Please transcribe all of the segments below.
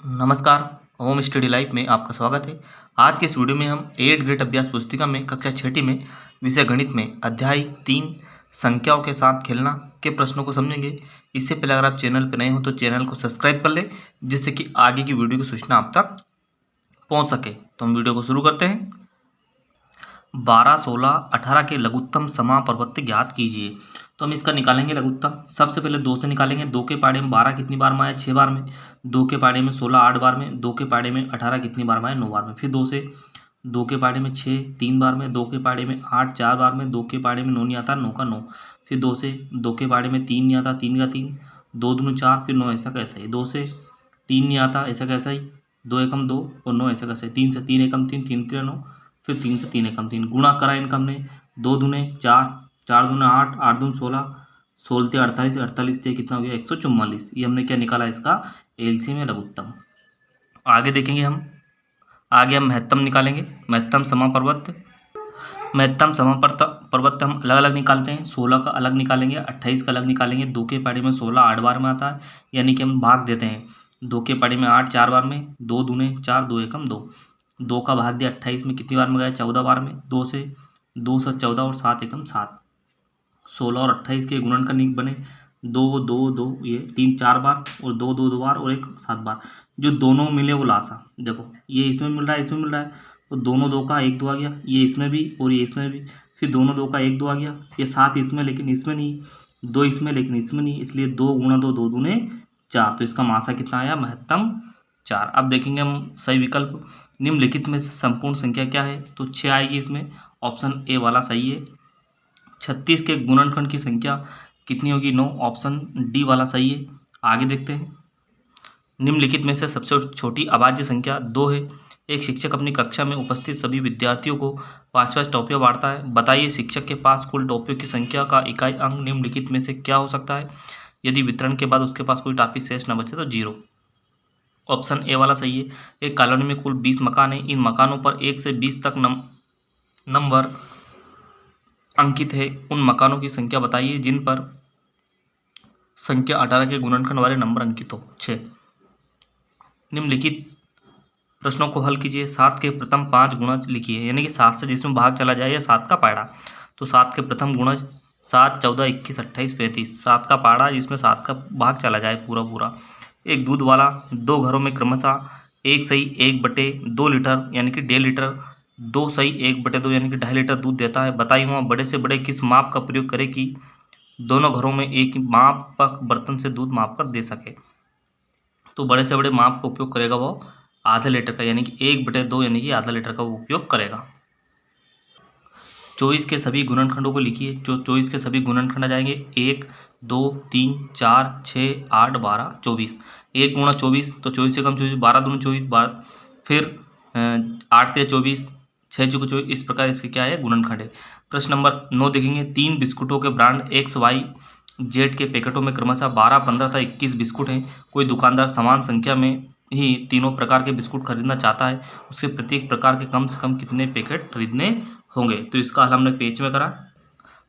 नमस्कार। Home study life में आपका स्वागत है। आज के इस वीडियो में हम 8th ग्रेड अभ्यास पुस्तिका में कक्षा 6ठी में विषय गणित में अध्याय 3 संख्याओं के साथ खेलना के प्रश्नों को समझेंगे। इससे पहले अगर आप चैनल पर नए हो तो चैनल को सब्सक्राइब कर ले, जिससे कि आगे की वीडियो की सूचना आप तक पहुंच सके। तो हम वीडियो को शुरू करते हैं। 12, 16, 18 के लघुत्तम समापवर्त्य ज्ञात कीजिए। तो हम इसका निकालेंगे लघुत्तम। सबसे पहले 2 से निकालेंगे। 2 के पाड़े में 12 कितनी बार में आया? 6 बार में। 2 के पाड़े में 16 8 बार में। 2 के पाड़े में 18 कितनी बार में आया? 9 बार में। फिर 2 से 2 के पाड़े में 6 3 बार में। 2 के पाड़े में 8 4 बार में। 2 के पाड़े में 9 नहीं आता, 9 का 9। फिर 2 से 2 के पाड़े में 3 नहीं आता, 3 का 3। 2 दूनी 4, फिर 9 ऐसा कैसा ही। 2 से 3 नहीं आता, ऐसा कैसा ही। 2 एकम 2 और 9 ऐसा कैसे। 3 से 3 एकम 3, 3 के 9, फिर 3 से 3 एकम 3। गुणा करा इनका हमने। 2 दूने 4, 4 दूने 8, 8 दूने 16, 16 ते 48, 48 ते कितना हो गया? 144। ये हमने क्या निकाला? इसका एलसीएम में लघुत्तम। आगे देखेंगे हम। आगे हम महत्तम निकालेंगे। महत्तम समापवर्त्य। महत्तम समापवर्त्य हम अलग अलग निकालते हैं। 16 का अलग निकालेंगे, 28 का अलग निकालेंगे। 2 के पाड़े में 16 8 बार में आता है, यानी कि हम भाग देते हैं। 2 के पाड़े में 8 4 बार में। 2 दूने 4, 2 एकम 2। 2 का भाग दिया 28 में, कितनी बार में गया? 14 बार में। 2 से 14 और 7 एकम 7। 16 और 28 के गुणनखंड बने 2 2 2, ये 3 4 बार और 2 2 2 बार और 1 7 बार। जो दोनों मिले वो लासा। देखो ये इसमें मिल रहा है, इसमें मिल रहा है, तो दोनों 2 का 1 2 आ गया। ये इसमें भी और ये इसमें भी। फिर दोनों 2 का 1 2 आ गया। ये 7 इसमें लेकिन इसमें नहीं, 2 इसमें लेकिन इसमें नहीं, इसलिए 2 गुणा 2 2 दूने 4। तो इसका मासा कितना आया? महत्तम 4। अब देखेंगे हम सही विकल्प। निम्नलिखित में से संपूर्ण संख्या क्या है? तो 6 आएगी इसमें। ऑप्शन ए वाला सही है। 36 के गुणनखंड की संख्या कितनी होगी? 9। ऑप्शन डी वाला सही है। आगे देखते हैं। निम्नलिखित में से सबसे छोटी अभाज्य संख्या 2 है। एक शिक्षक अपनी कक्षा में उपस्थित सभी विद्यार्थियों को 5-5 टॉफियां बांटता है। बताइए शिक्षक के पास कुल टॉफियों की संख्या का इकाई अंक निम्नलिखित में से क्या हो सकता है? यदि वितरण के बाद उसके पास कोई टॉफी शेष न बचे तो 0। ऑप्शन ए वाला सही है। एक कॉलोनी में कुल 20 मकान है। इन मकानों पर 1 से 20 तक नंबर अंकित है। उन मकानों की संख्या बताइए जिन पर संख्या 18 के गुणनखंड वाले नंबर अंकित हो। 6। निम्नलिखित प्रश्नों को हल कीजिए। 7 के प्रथम 5 गुणज लिखिए, यानी कि 7 से जिसमें भाग चला जाए या 7 का पाड़ा। तो 7 के प्रथम गुणज 7 14 21 28 35। 7 का पाड़ा जिसमें 7 का भाग चला जाए पूरा पूरा। एक दूध वाला 2 घरों में क्रमशः 1 सही 1/2 लीटर यानी कि 1.5 लीटर, 2 सही 1/2 यानी कि 2.5 लीटर दूध देता है। बताइए वहाँ बड़े से बड़े किस माप का प्रयोग करे कि दोनों घरों में एक ही मापक बर्तन से दूध माप कर दे सके? तो बड़े से बड़े माप का उपयोग करेगा वो आधे लीटर का, यानी कि 1/2 यानी कि आधा लीटर का वो उपयोग करेगा। 24 के सभी गुणनखंडों को लिखिए। जो 24 के सभी गुणनखंड आ जाएंगे 1 2 3 4 6 8 12 24। 1 गुणा 24 तो 24 से कम 24, 12 दूनी 24 12, फिर 8 ते 24, 6 चौके 24। इस प्रकार इसके क्या है? गुणनखंड है। प्रश्न नंबर 9 देखेंगे। 3 बिस्कुटों के ब्रांड एक्स वाई जेड के पैकेटों में क्रमशः 12 15 तथा 21 बिस्कुट हैं। कोई दुकानदार समान संख्या में ही तीनों प्रकार के बिस्कुट खरीदना चाहता है। उसके प्रत्येक प्रकार के कम से कम कितने पैकेट खरीदने होंगे? तो इसका हल हमने पेज में करा।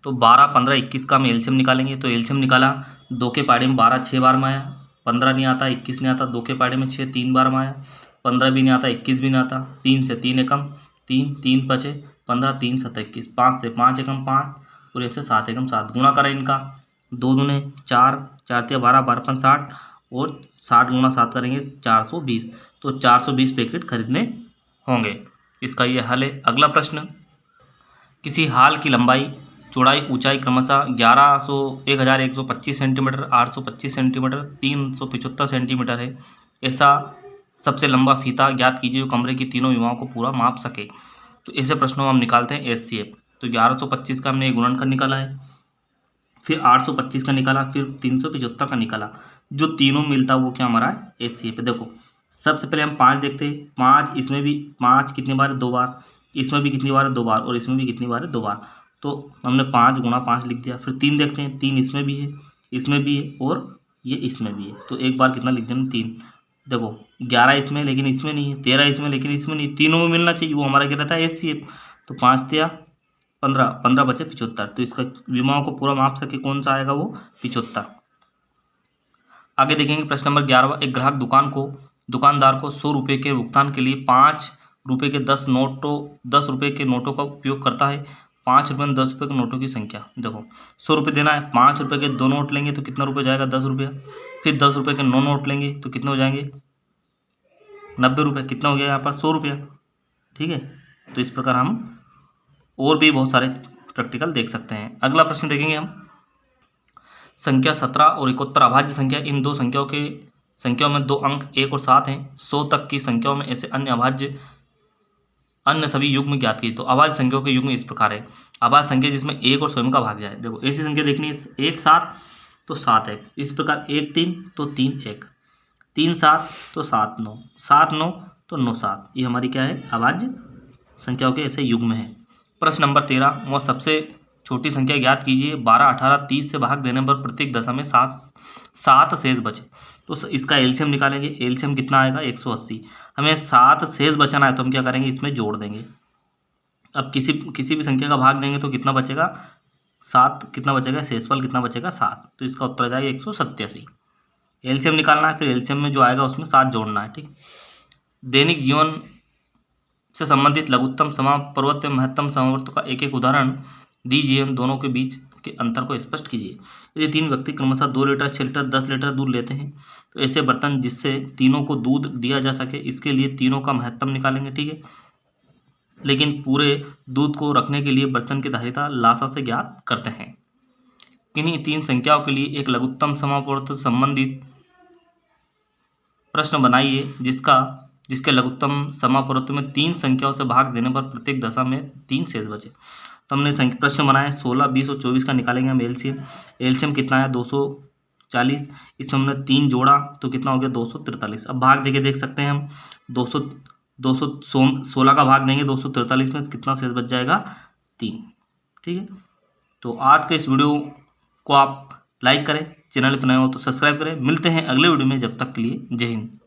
तो 12 15 21 का हम एलसीएम निकालेंगे। तो एलसीएम निकाला। 2 के पाड़े में 12 6 बार में आया, 15 नहीं आता, 21 नहीं आता। 2 के पाड़े में 6 3 बार में आया, 15 भी नहीं आता, 21 भी नहीं आता। 3 से 3 एकम 3, 3 बचे 15, 3 7 21। 5 से 5 एकम 5 और ऐसे 7 एकम 7। गुणा करा इनका। 2 दूने 4, 4 ते 12, 12 5 60 और 60 गुणा 7 करेंगे 420। तो 420 पैकेट खरीदने होंगे। इसका ये हल है। अगला प्रश्न। किसी हाल की लंबाई चौड़ाई ऊंचाई क्रमशः 1100 1125 सेंटीमीटर, 825 सेंटीमीटर, 375 सेंटीमीटर है। ऐसा सबसे लंबा फीता ज्ञात कीजिए जो कमरे की तीनों विमाओं को पूरा माप सके। तो ऐसे प्रश्नों में हम निकालते हैं एचसीएफ। तो 1125 का हमने गुणनखंड निकाला है, फिर 825 का निकाला, फिर 375 का निकाला। जो तीनों मिलता है वो क्या हमारा है? एचसीएफ। देखो सबसे पहले हम 5 देखते हैं। 5 इसमें भी 5 कितनी बार है? 2 बार। इसमें भी कितनी बार है? 2 बार। और इसमें भी कितनी बार है? 2 बार। तो हमने 5 गुणा 5 लिख दिया। फिर 3 देखते हैं। 3 इसमें भी है, इसमें भी है और ये इसमें भी है। तो एक बार कितना लिख दिया? 3। देखो 11 इसमें लेकिन इसमें नहीं है, 13 इसमें लेकिन इसमें नहीं, तीनों में मिलना चाहिए, वो हमारा क्या रहता है? एचसीएफ। तो 5 या 15, 15 बचे 75। तो इसका विमाओं को पूरा माप सके कौन सा आएगा? वो 75। आगे देखेंगे प्रश्न नंबर 11। एक ग्राहक दुकान को दुकानदार को 100 रुपये के भुगतान के लिए 5 रुपये के 10 रुपये के नोटों का उपयोग करता है। 5 रुपये में 10 रुपये के नोटों की संख्या। देखो 100 रुपये देना है, 5 रुपये के 2 नोट लेंगे तो कितना रुपये जाएगा 10 रुपये। फिर 10 रुपये के 9 नोट लेंगे तो कितने हो जाएंगे 90 रुपये। कितना हो गया यहाँ पर 100 रुपया। ठीक है, तो इस प्रकार हम और भी बहुत सारे प्रैक्टिकल देख सकते हैं। अगला प्रश्न देखेंगे हम। संख्या 17 और 71 अभाज्य संख्या। इन दो संख्याओं में 2 अंक 1 और 7 हैं। 100 तक की संख्याओं में ऐसे अन्य सभी युग्म ज्ञात की। तो अभाज्य संख्याओं के युग्म इस प्रकार है। अभाज्य संख्या जिसमें 1 और स्वयं का भाग जाए। देखो ऐसी संख्या देखनी है, 1 7 तो 7 1, इस प्रकार 1 3 तो 3 1, 3 7 तो 7 9, 7 9 तो 9 7। ये हमारी क्या है, अभाज्य संख्याओं के ऐसे युग्म है। प्रश्न नंबर 13, वह सबसे छोटी संख्या ज्ञात कीजिए। 12 18 30 से भाग देने पर प्रत्येक दशा में 7 शेष बचे। तो इसका एलसीएम निकालेंगे। एलसीएम कितना आएगा 180। हमें 7 शेष बचाना है तो हम क्या करेंगे, इसमें जोड़ देंगे। अब किसी भी संख्या का भाग देंगे तो कितना बचेगा 7, कितना बचेगा शेषफल कितना बचेगा 7। तो इसका उत्तर जाएगा 187। एलसीएम निकालना है, फिर एलसीएम में जो आएगा उसमें 7 जोड़ना है। ठीक, दैनिक जीवन से संबंधित लघुत्तम समापवर्त एवं महत्तम समापवर्त का एक एक उदाहरण दीजिए। उन दोनों के बीच के अंतर को स्पष्ट कीजिए। यदि 3 व्यक्ति क्रमशः 2 लीटर 6 लीटर 10 लीटर दूध लेते हैं तो ऐसे बर्तन जिससे तीनों को दूध दिया जा सके, इसके लिए तीनों का महत्तम निकालेंगे। ठीक है, लेकिन पूरे दूध को रखने के लिए बर्तन की धारिता लासा से ज्ञात करते हैं। किन्हीं 3 संख्याओं के लिए एक लघुत्तम समापवर्त संबंधित प्रश्न बनाइए जिसके लघुत्तम समापवर्त में 3 संख्याओं से भाग देने पर प्रत्येक दशा में 3 शेष बचे। तो हमने प्रश्न बनाया 16 20 और 24 का निकालेंगे हम एलसीएम। एलसीएम कितना है 240। इसमें हमने 3 जोड़ा तो कितना हो गया 243। अब भाग देके देख सकते हैं हम 216 का भाग देंगे 243 में कितना शेष बच जाएगा 3। ठीक है, तो आज के इस वीडियो को आप लाइक करें, चैनल पर नए हो तो सब्सक्राइब करें। मिलते हैं अगले वीडियो में, जब तक के लिए जय हिंद।